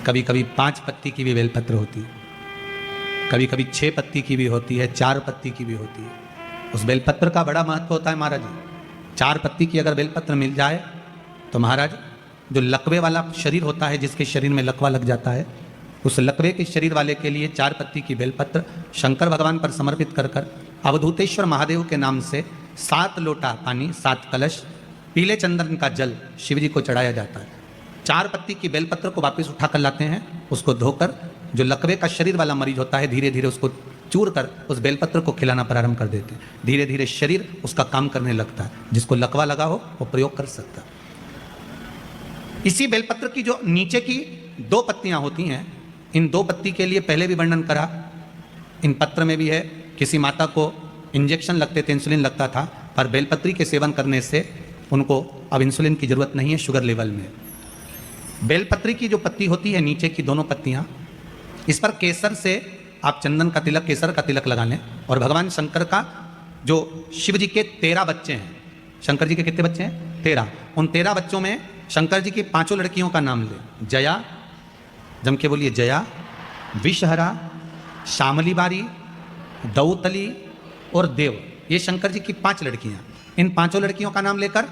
कभी कभी 5 पत्ती की भी बेलपत्र होती है, कभी कभी 6 पत्ती की भी होती है, 4 पत्ती की भी होती है। उस बेलपत्र का बड़ा महत्व होता है महाराज जी। 4 पत्ती की अगर बेलपत्र मिल जाए तो महाराज जो लकवे वाला शरीर होता है, जिसके शरीर में लकवा लग जाता है, उस लकवे के शरीर वाले के लिए 4 पत्ती की बेलपत्र शंकर भगवान पर समर्पित कर कर अवधूतेश्वर महादेव के नाम से 7 लोटा पानी, 7 कलश पीले चंदन का जल शिव जी को चढ़ाया जाता है। 4 पत्ती की बेलपत्र को वापस उठा कर लाते हैं, उसको धोकर जो लकवे का शरीर वाला मरीज होता है धीरे धीरे उसको चूर कर उस बेलपत्र को खिलाना प्रारंभ कर देते हैं। धीरे धीरे शरीर उसका काम करने लगता है। जिसको लकवा लगा हो वो प्रयोग कर सकता है। इसी बेलपत्र की जो नीचे की 2 पत्तियां होती हैं, इन 2 पत्ती के लिए पहले भी वर्णन करा, इन पत्र में भी है। किसी माता को इंजेक्शन लगते थे, इंसुलिन लगता था, पर बेलपत्री के सेवन करने से उनको अब इंसुलिन की जरूरत नहीं है, शुगर लेवल में। बेलपत्री की जो पत्ती होती है नीचे की दोनों पत्तियां, इस पर केसर से आप चंदन का तिलक, केसर का तिलक लगा लें। और भगवान शंकर का जो शिव जी के 13 बच्चे हैं, शंकर जी के कितने बच्चे हैं? 13। उन 13 बच्चों में शंकर जी की 5 लड़कियों का नाम ले। जया, जम के बोलिए जया, विषहरा, श्यामली बारी, दौतली और देव, ये शंकर जी की 5 लड़कियां। इन 5 लड़कियों का नाम लेकर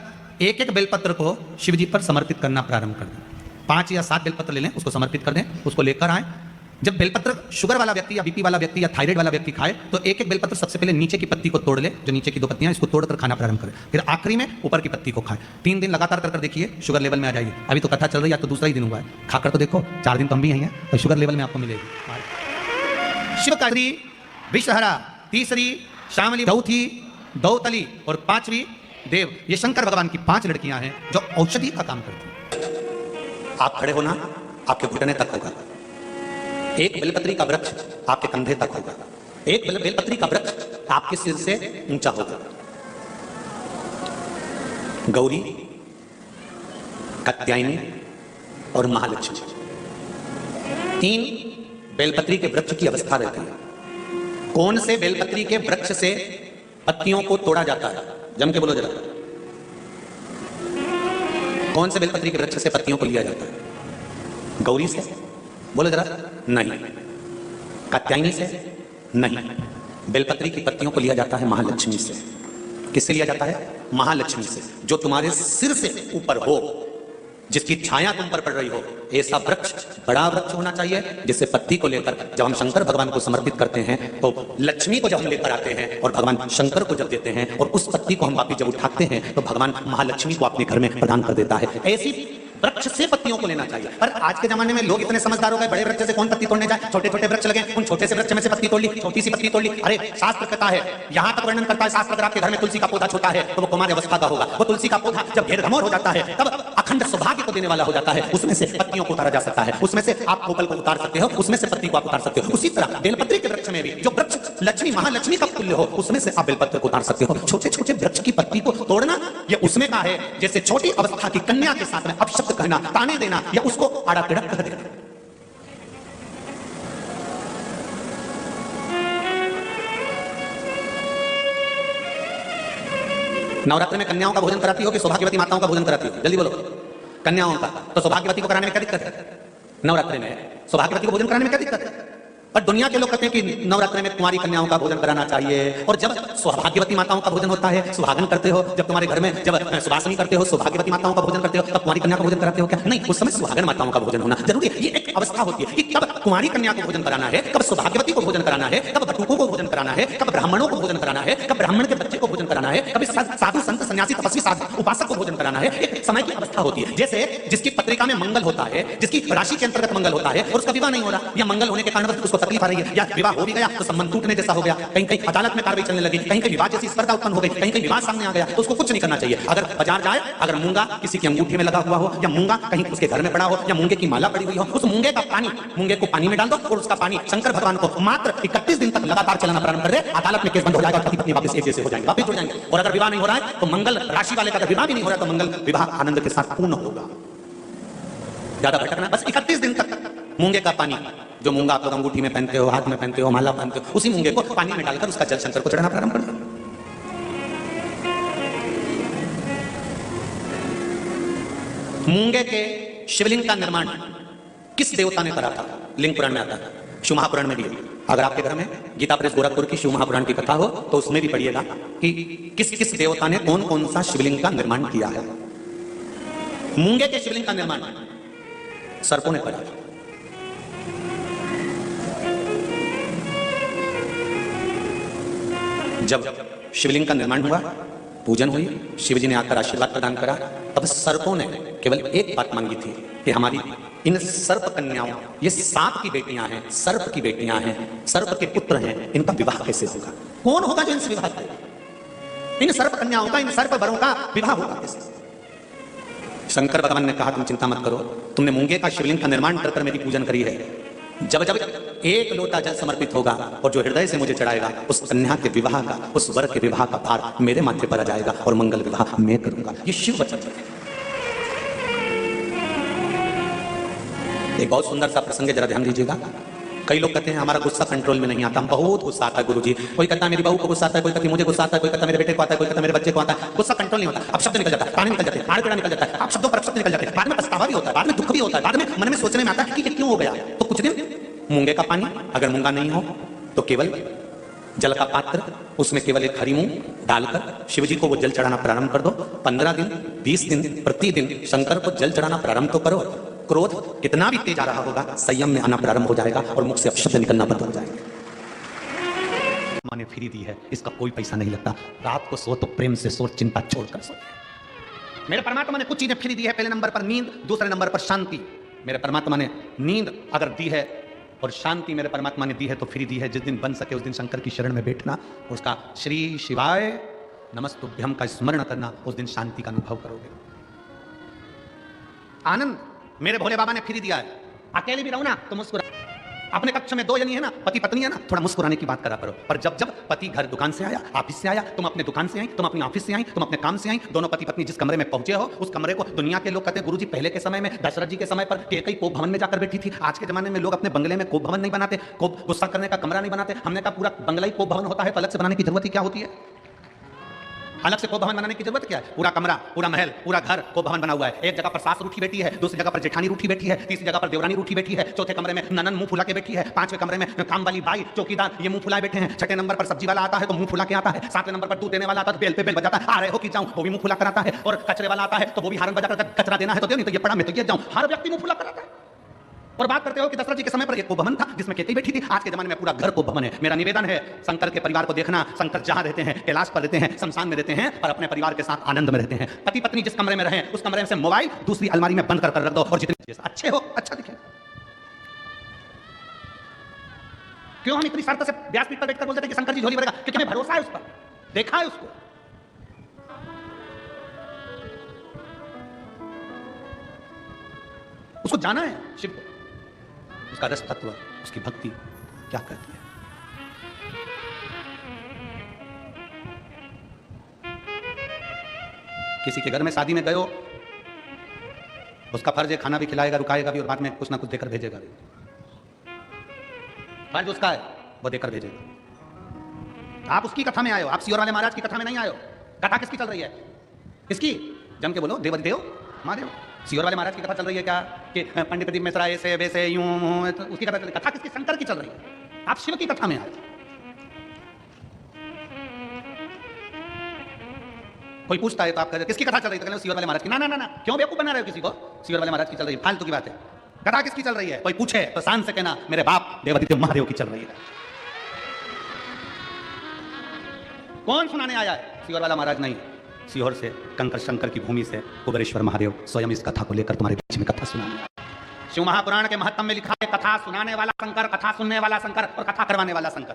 एक एक बेलपत्र को शिव जी पर समर्पित करना प्रारंभ कर दें। 5 या 7 बेलपत्र ले लें, उसको समर्पित कर दें, उसको लेकर आए। जब बेलपत्र शुगर वाला व्यक्ति या बीपी वाला व्यक्ति या थायराइड वाला व्यक्ति खाए तो एक एक बेलपत्र सबसे पहले नीचे की पत्ती को तोड़ ले, जो नीचे की 2 पत्तियां, इसको तोड़कर खाना प्रारंभ करें। फिर आखिरी में ऊपर की पत्ती को खाएं। 3 दिन लगातार कर देखिए, शुगर लेवल में आ जाएगी। अभी तो कथा चल रही है, तो दूसरा ही दिन हुआ है, खाकर तो देखो, 4 दिन तो हम भी हैं तो शुगर लेवल में आपको मिलेगी। शिव का विषहरा, तीसरी श्यामली, चौथी दौतली और 5वीं देव, ये शंकर भगवान की 5 लड़कियां हैं जो औषधि का काम करती हैं। आप खड़े होना, आपके घुटने तक होगा। एक बेलपत्री का वृक्ष आपके कंधे तक होगा। एक बेलपत्री का वृक्ष आपके सिर से ऊंचा होगा। गौरी, कात्यायनी और महालक्ष्मी, 3 बेलपत्री के वृक्ष की अवस्था रहती है। कौन से बेलपत्री के वृक्ष से पत्तियों को तोड़ा जाता है? जम के बोलो जरा, कौन से बेलपत्री के वृक्ष से पत्तियों को लिया जाता है? गौरी से? बोलो जरा। नहीं। कात्यायनी से? नहीं। बेलपत्री की पत्तियों को लिया जाता है महालक्ष्मी से। किससे लिया जाता है? महालक्ष्मी से, जो तुम्हारे सिर से ऊपर हो, जिसकी छाया तुम पर पड़ रही हो। ऐसा वृक्ष बड़ा वृक्ष होना चाहिए, जिससे पत्ती को लेकर जब हम शंकर भगवान को समर्पित करते हैं तो लक्ष्मी को जब हम लेकर आते हैं और भगवान शंकर को जब देते हैं और उस पत्ती को हम वापिस जब उठाते हैं तो भगवान महालक्ष्मी को अपने घर में प्रदान कर देता है। ऐसी वृक्ष से पत्तियों को लेना चाहिए। पर आज के जमाने में लोग इतने समझदार हो गए, बड़े वृक्ष से कौन पत्ती तोड़ने जाए? छोटे छोटे वृक्ष लगे, उन छोटे से वृक्ष में से पत्ती तोड़ ली, छोटी सी पत्ती तोड़ ली। अरे शास्त्र कहता है, यहां तक वर्णन करता है शास्त्र, अगर आपके घर में तुलसी का पौधा छोटा है तो वो कुमार अवस्था का होगा। वो तुलसी का पौधा जब घेरघमोर हो जाता है तब अखंड सौभाग्य को देने वाला हो जाता है। उसमें से पत्तियों को उतारा जा सकता है, उसमें से आप कोपल को उतार सकते हो, उसमें से पत्ती को आप उतार सकते हो। उसी तरह बेलपत्री के वृक्ष में भी जो वृक्ष लक्ष्मी महालक्ष्मी का तुल्य हो, उसमें से आप बेलपत्र को उतार सकते हो। छोटे छोटे वृक्ष की पत्ती को तोड़ना ये उसमें का है, जैसे छोटी अवस्था की कन्या के साथ में अपशब्द कहना, ताने देना या उसको आड़ा टेढ़ा कह देना। नवरात्र में कन्याओं का भोजन कराती हो कि सौभाग्यवती माताओं का भोजन कराती हो? जल्दी बोलो। कन्याओं का। तो सौभाग्यवती को कराने में क्या दिक्कत है? नवरात्र में सौभाग्यवती को भोजन कराने में क्या दिक्कत है? पर दुनिया के लोग कहते हैं कि नवरात्र में कुंवारी कन्याओं का भोजन कराना चाहिए। और जब सौभाग्यवती माताओं का भोजन होता है, सुहागन करते हो, जब तुम्हारे घर में जब सुवासनी करते हो, सौभाग्यवती माताओं का भोजन करते हो, तब कुंवारी कन्या का भोजन कराते हो क्या? नहीं, उस समय सुहागन माताओं का भोजन होना जरूरी है। ये एक अवस्था होती है कि कब कुंवारी कन्या को भोजन कराना है, कब सौभाग्यवती को भोजन कराना है, कब बटुकों को भोजन कराना है, कब ब्राह्मणों को भोजन कराना है, कब ब्राह्मण के बच्चे को भोजन कराना है, कब साधु संत सन्यासी तपस्वी साधु उपासक को भोजन कराना है। एक समय की अवस्था होती है। जैसे जिसकी पत्रिका में मंगल होता है, जिसकी राशि के अंतर्गत मंगल होता है और उसका विवाह नहीं हो रहा, या मंगल होने के कारण उसको तकलीफ आ रही है, या विवाह हो भी गया तो संबंध टूटने जैसा हो गया, कहीं कहीं अदालत में कार्रवाई चलने लगी, कहीं कहीं विवाद जैसी स्पर्धा उत्पन्न हो गई, कहीं कहीं विवाद सामने आ गया, तो उसको कुछ नहीं करना चाहिए। अगर बाजार जाए, अगर मूंगा किसी की अंगूठी में लगा हुआ हो, या मूंगा कहीं उसके घर में पड़ा हो, या मूंगे की माला पड़ी हुई हो, उस मूंगे का पानी, मूंगे को पानी में डाल दो और उसका पानी शंकर भगवान को मात्र 31 दिन तक लगातार चलाना प्रारंभ कर दे। अदालत में केस बंद हो जाएगा, पति पत्नी वापस एक जैसे हो जाएंगे, वापस जुड़ जाएंगे। और अगर विवाह नहीं हो रहा है तो मंगल राशि वाले का अगर विवाह भी नहीं हो रहा तो मंगल विवाह आनंद के साथ पूर्ण होगा। ज्यादा भटकना, बस 31 दिन तक मूंगे का पानी, जो मूंगा आप लोग अंगूठी में पहनते हो, हाथ में पहनते हो, माला पहनते हो, उसी मूंगे को पानी में डालकर उसका जल शंकर को चढ़ाना प्रारंभ कर दो। मूंगे के शिवलिंग का निर्माण किस देवता ने करा था? लिंग पुराण में आता है, शिव महापुराण में भी है। अगर आपके घर में गीता प्रेस गोरखपुर की शिव महापुराण की कथा हो तो उसमें भी पढ़िएगा कि किस किस देवता ने कौन कौन सा शिवलिंग का निर्माण किया है। मूंगे के शिवलिंग का निर्माण सर्पों ने करा। जब शिवलिंग का निर्माण हुआ, पूजन हुई, शिवजी ने आकर आशीर्वाद प्रदान करा, तब सर्पों ने केवल एक बात मांगी थी कि हमारी इन सर्प कन्याओं, ये सांप की बेटियां हैं, सर्प की बेटियां हैं, सर्प के पुत्र हैं, इनका विवाह कैसे होगा? कौन होगा जो इनसे विवाह करेगा? इन सर्प कन्याओं का, इन सर्प वरों का विवाह होगा कैसे? शंकर भगवान ने कहा तुम चिंता मत करो, तुमने मूंगे का शिवलिंग का निर्माण कर मेरी पूजन करी है, जब जब एक लोटा जल समर्पित होगा और जो हृदय से मुझे चढ़ाएगा, उस कन्या के विवाह का, उस वर के विवाह का भार मेरे माथे पर आ जाएगा और मंगल विवाह मैं करूंगा। ये शिव वचन है। एक बहुत सुंदर सा प्रसंग है, जरा ध्यान दीजिएगा। कई लोग कहते हैं हमारा गुस्सा कंट्रोल में नहीं आता, हम बहुत गुस्सा आता है गुरुजी। कोई कहता है मेरी बहू को गुस्सा आता है, कोई कहती मुझे गुस्सा आता है, कोई कहता मेरे बेटे को आता है, कोई कहता मेरे बच्चे को आता है। गुस्सा कंट्रोल नहीं होता, अब शब्द निकल जाता है, पानी निकल जाते हैं, आड़ पेड़ा निकल जाता है, आप शब्दों पर शब्द निकल जाते हैं, बाद में पछतावा भी होता है, बाद में दुख भी होता है, बाद में मन में सोचने में आता है कि ये क्यों हो गया। तो कुछ दिन मूंगे का पानी, अगर मूंगा नहीं हो तो केवल जल का पात्र, उसमें केवल एक हरी मूंग डालकर शिवजी को वो जल चढ़ाना प्रारंभ कर दो। 15 दिन 20 दिन प्रतिदिन शंकर को जल चढ़ाना प्रारंभ तो करो। क्रोध कितना भी तेज आ रहा होगा, संयम में आना प्रारंभ हो जाएगा और मुख से अपशब्द निकलना बंद हो जाएगा। माने फ्री दी है, इसका कोई पैसा नहीं लगता। रात को सो तो प्रेम से सो, चिंता छोड़कर सो। मेरे परमात्मा ने कुछ चीजें फ्री दी है। पहले नंबर पर नींद, दूसरे नंबर पर शांति। मेरे परमात्मा ने नींद अगर दी है और शांति मेरे परमात्मा ने दी है तो फ्री दी है। जिस दिन बन सके उस दिन शंकर की शरण में बैठना, उसका श्री शिवाय नमस्तुभ्यम का स्मरण करना, उस दिन शांति का अनुभव करोगे। आनंद मेरे भोले बाबा ने फ्री दिया है। अकेले भी रहो ना तो मुस्कुरा। अपने कक्ष में 2 जनी है ना, पति पत्नी है ना, थोड़ा मुस्कुराने की बात करा करो। पर जब जब पति घर दुकान से आया, ऑफिस से आया, तुम अपने दुकान से आई, तुम अपनी ऑफिस से आई, तुम अपने काम से आई, दोनों पति पत्नी जिस कमरे में पहुंचे हो, उस कमरे को दुनिया के लोग कहते हैं गुरुजी पहले के समय में दशरथ जी के समय पर कैकई कोप भवन में जाकर बैठी थी। आज के जमाने में लोग अपने बंगले में कोप भवन नहीं बनाते, कोप गुस्सा करने का कमरा नहीं बनाते। हमने कहा पूरा बंगला ही कोप भवन होता है तो अलग से बनाने की जरूरत ही क्या होती है? अलग से कोप भवन बनाने की जरूरत क्या है? पूरा कमरा, पूरा महल, पूरा घर कोप भवन बना हुआ है। एक जगह पर सास रूठी बैठी है, दूसरी जगह पर जेठानी रूठी बैठी है, तीसरी जगह पर देवरानी रूठी बैठी है, चौथे कमरे में ननन मुंह फुला के बैठी है, 5वें कमरे में काम वाली बाई चौकीदार ये मुंह फुलाए बैठे हैं, 6ठे नंबर पर सब्जी वाला आता है तो मुंह फुला के आता है, 7वें नंबर पर दूध देने वाला आता है तो बेल पे बेल बजाता है, आ रहे हो कि जाऊं, वो भी मुंह फुला कर आता है, और कचरे वाला आता है तो वो भी हारन बजाकर कचरा देना है तो दे, नहीं तो ये पड़ा मैं तो ये जाऊं। हर व्यक्ति मुंह फुला कर आता है। और बात करते हो कि दशरथ जी के समय पर एक कोप भवन था जिसमें कैकई बैठी थी। आज के जमाने में पूरा घर कोप भवन है। मेरा निवेदन है शंकर के परिवार को देखना। शंकर जहां रहते हैं, कैलाश पर रहते हैं, शमशान में रहते हैं और अपने परिवार के साथ आनंद में रहते हैं। पति पत्नी जिस कमरे में रहे उस कमरे में से मोबाइल दूसरी अलमारी में बंद कर रख दो और जितने अच्छे हो अच्छा दिखे। क्यों हम इतनी शर्त से व्यासपीठ पर बैठकर बोलते थे कि शंकर जी झोली भरेगा? क्योंकि हमें भरोसा है उस पर, देखा है उसको। उसको जाना है शिव को, उसका रस तत्व, उसकी भक्ति क्या कहती है। किसी के घर में शादी में गए हो, उसका फर्ज है खाना भी खिलाएगा, रुकाएगा भी और बाद में कुछ ना कुछ देकर भेजेगा भी। फर्ज उसका है, वो देकर भेजेगा। आप उसकी कथा में आए हो, आप सियोर वाले महाराज की कथा में नहीं आए हो। कथा किसकी चल रही है? किसकी? जम के बोलो, देव महादेव। सियोर वाले महाराज की कथा चल रही है क्या कि पंडित प्रदीप मिश्रा ऐसे वैसे यूं, तो उसकी कथा चल रही है। कथा किसकी? शंकर की चल रही है। आप शिव की कथा में आए। कोई पूछता है तो आप कहते किसकी कथा चल रही है? तो सियोर वाले महाराज की। ना ना ना ना, क्यों बेवकूफ बना रहे हो किसी को? सियोर वाले महाराज की चल रही है, फालतू की बात है। कथा किसकी चल रही है? कोई पूछे तो शान से कहना मेरे बाप देवादित्य महादेव की चल रही है। कौन सुनाने आया है? सियोर वाला महाराज नहीं। सीहोर से, कंकर शंकर की भूमि से कुबेरेश्वर महादेव स्वयं इस कथा को लेकर तुम्हारे बीच में कथा सुनाने। शिव महापुराण के महत्व में लिखा है कथा सुनाने वाला शंकर, कथा सुनने वाला शंकर और कथा करवाने वाला शंकर।